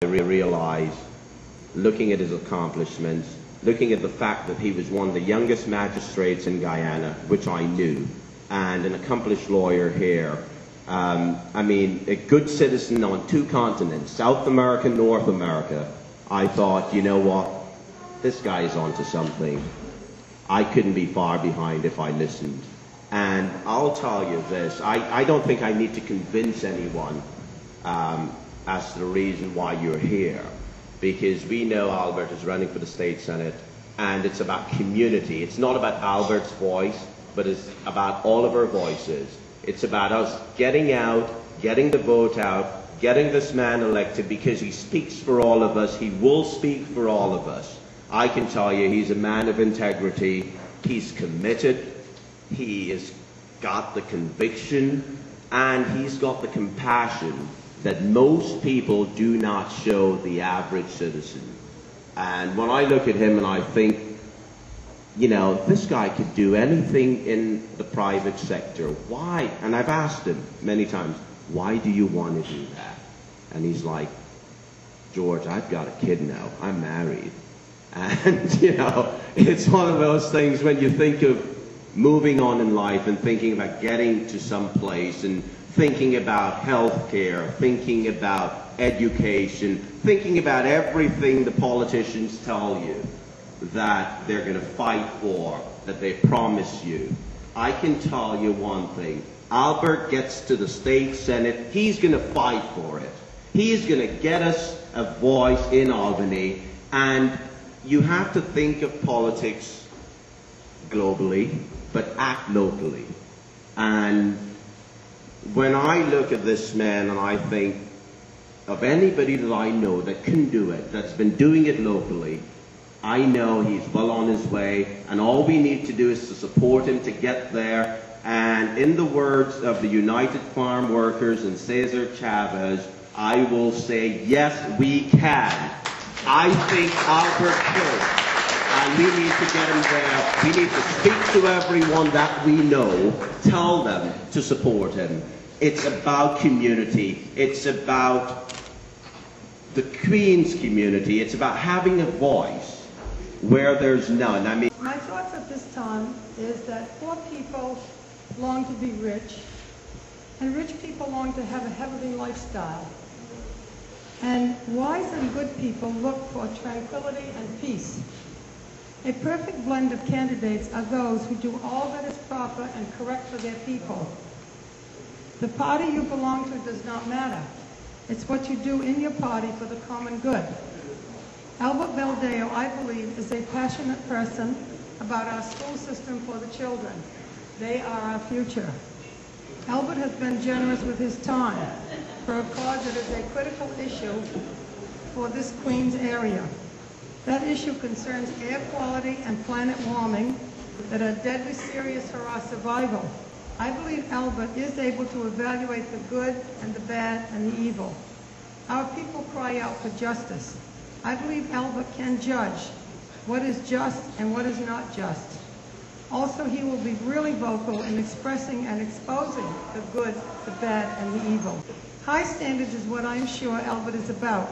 I realized, looking at his accomplishments, looking at the fact that he was one of the youngest magistrates in Guyana, which I knew, and an accomplished lawyer here. I mean, a good citizen on 2 continents, South America, North America. I thought, you know what, this guy is onto something. I couldn't be far behind if I listened. And I'll tell you this, I don't think I need to convince anyone as to the reason why you're here, because we know Albert is running for the State Senate, and it's about community. It's not about Albert's voice, but it's about all of our voices. It's about us getting out, getting the vote out, getting this man elected, because he speaks for all of us. He will speak for all of us. I can tell you, he's a man of integrity. He's committed. He has got the conviction, and he's got the compassion that most people do not show the average citizen. And when I look at him and I think, you know, this guy could do anything in the private sector. Why? And I've asked him many times, why do you want to do that? And he's like, George, I've got a kid now. I'm married. And, you know, it's one of those things when you think of moving on in life and thinking about getting to some place and thinking about health care, thinking about education, thinking about everything the politicians tell you that they're going to fight for, that they promise you. I can tell you one thing. Albert gets to the State Senate, he's going to fight for it. He's going to get us a voice in Albany, and you have to think of politics globally, but act locally. And when I look at this man and I think of anybody that I know that can do it, that's been doing it locally, I know he's well on his way, and all we need to do is to support him to get there. And in the words of the United Farm Workers and Cesar Chavez, I will say, yes, we can. I think Albert could, and we need to get him there. We need to speak to everyone that we know, tell them to support him. It's about community. It's about the Queen's community. It's about having a voice where there's none. I mean, my thoughts at this time is that poor people long to be rich, and rich people long to have a heavenly lifestyle. And wise and good people look for tranquility and peace. A perfect blend of candidates are those who do all that is proper and correct for their people. The party you belong to does not matter. It's what you do in your party for the common good. Albert Baldeo, I believe, is a passionate person about our school system for the children. They are our future. Albert has been generous with his time for a cause that is a critical issue for this Queens area. That issue concerns air quality and planet warming that are deadly serious for our survival. I believe Albert is able to evaluate the good and the bad and the evil. Our people cry out for justice. I believe Albert can judge what is just and what is not just. Also, he will be really vocal in expressing and exposing the good, the bad, and the evil. High standards is what I'm sure Albert is about.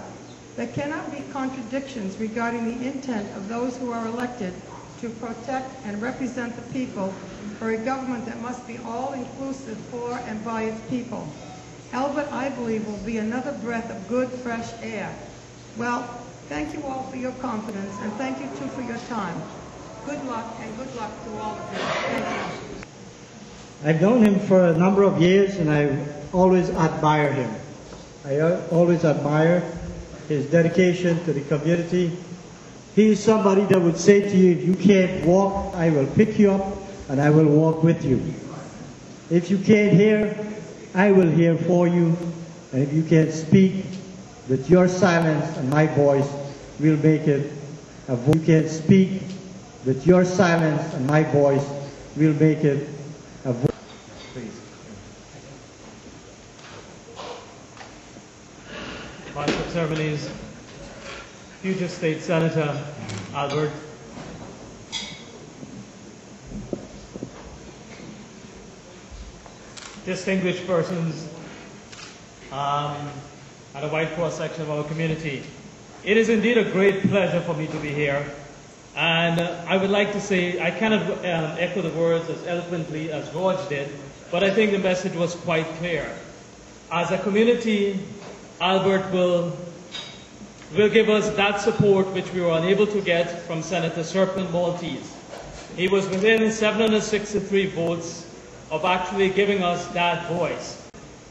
There cannot be contradictions regarding the intent of those who are elected to protect and represent the people for a government that must be all-inclusive for and by its people. Albert, I believe, will be another breath of good, fresh air. Well, thank you all for your confidence, and thank you too for your time. Good luck, and good luck to all of you. Thank you. I've known him for a number of years, and I've always admired him. I always admire his dedication to the community. He is somebody that would say to you, if you can't walk, I will pick you up and I will walk with you. If you can't hear, I will hear for you. And if you can't speak, with your silence and my voice will make it a voice. You can't speak, with your silence and my voice will make it a voice. Please. Master of Ceremonies, future State Senator Albert. Distinguished persons, and a wide cross-section of our community. It is indeed a great pleasure for me to be here. And I would like to say, I cannot echo the words as eloquently as George did, but I think the message was quite clear. As a community, Albert will give us that support which we were unable to get from Senator Serpent Maltese. He was within 763 votes of actually giving us that voice.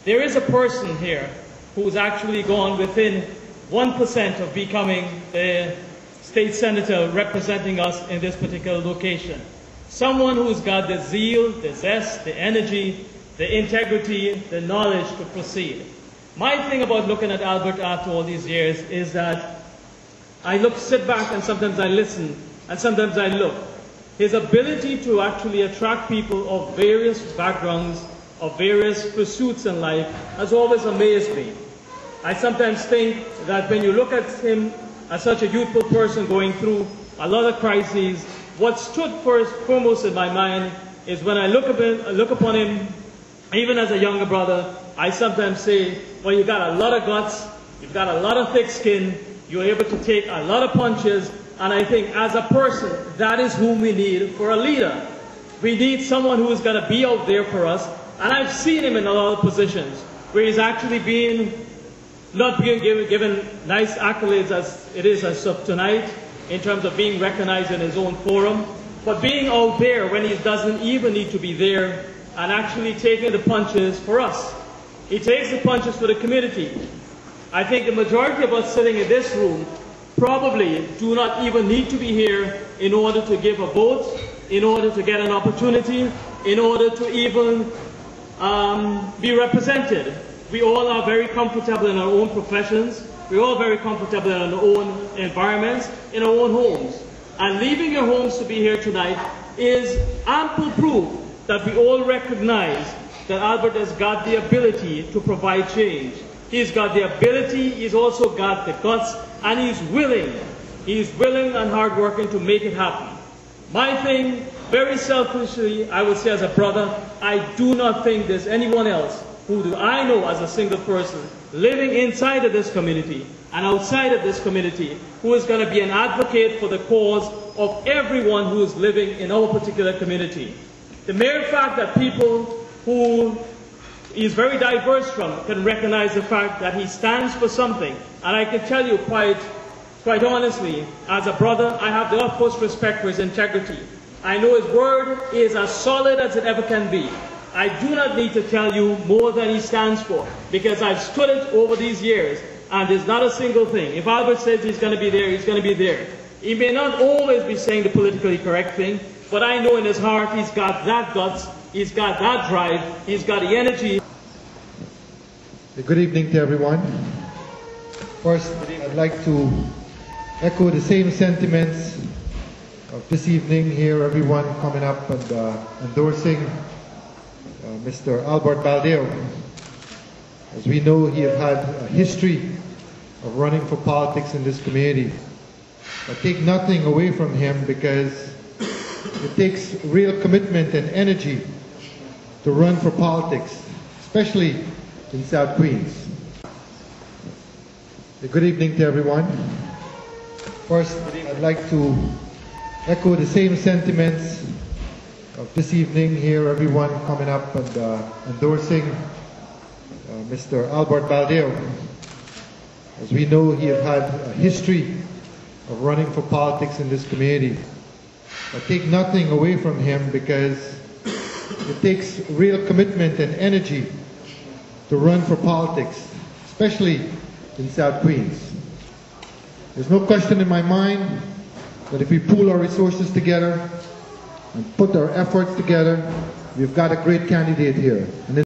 There is a person here who's actually gone within 1% of becoming the state senator representing us in this particular location. Someone who's got the zeal, the zest, the energy, the integrity, the knowledge to proceed. My thing about looking at Albert after all these years is that I sit back and sometimes I listen and sometimes I look. His ability to actually attract people of various backgrounds, of various pursuits in life has always amazed me. I sometimes think that when you look at him as such a youthful person going through a lot of crises, what stood foremost in my mind is when I look upon him, even as a younger brother, I sometimes say, well, you've got a lot of guts, you've got a lot of thick skin, you're able to take a lot of punches, and I think as a person, that is whom we need for a leader. We need someone who is going to be out there for us, and I've seen him in a lot of positions where he's actually not being given nice accolades as it is as of tonight, in terms of being recognized in his own forum, but being out there when he doesn't even need to be there and actually taking the punches for us. He takes the punches for the community. I think the majority of us sitting in this room probably do not even need to be here in order to give a vote, in order to get an opportunity, in order to even be represented. We all are very comfortable in our own professions. We're all very comfortable in our own environments, in our own homes. And leaving your homes to be here tonight is ample proof that we all recognize that Albert has got the ability to provide change. He's got the ability, he's also got the guts, and he's willing. He's willing and hardworking to make it happen. My thing, very selfishly, I would say as a brother, I do not think there's anyone else who do I know as a single person living inside of this community and outside of this community who is going to be an advocate for the cause of everyone who is living in our particular community. The mere fact that people who is very diverse from can recognize the fact that he stands for something. And I can tell you quite honestly, as a brother, I have the utmost respect for his integrity. I know his word is as solid as it ever can be. I do not need to tell you more than he stands for, because I've stood it over these years, and there's not a single thing. If Albert says he's going to be there, he's going to be there. He may not always be saying the politically correct thing, but I know in his heart he's got that guts, he's got that drive, he's got the energy. Good evening to everyone. First, I'd like to echo the same sentiments of this evening here, everyone coming up and endorsing Mr. Albert Baldeo. As we know, he has had a history of running for politics in this community. I take nothing away from him because it takes real commitment and energy to run for politics, especially in South Queens. Good evening to everyone. First, I'd like to echo the same sentiments of this evening here, everyone coming up and endorsing Mr. Albert Baldeo. As we know, he has had a history of running for politics in this community. I take nothing away from him because it takes real commitment and energy to run for politics, especially in South Queens. There's no question in my mind that if we pool our resources together and put our efforts together, we've got a great candidate here. And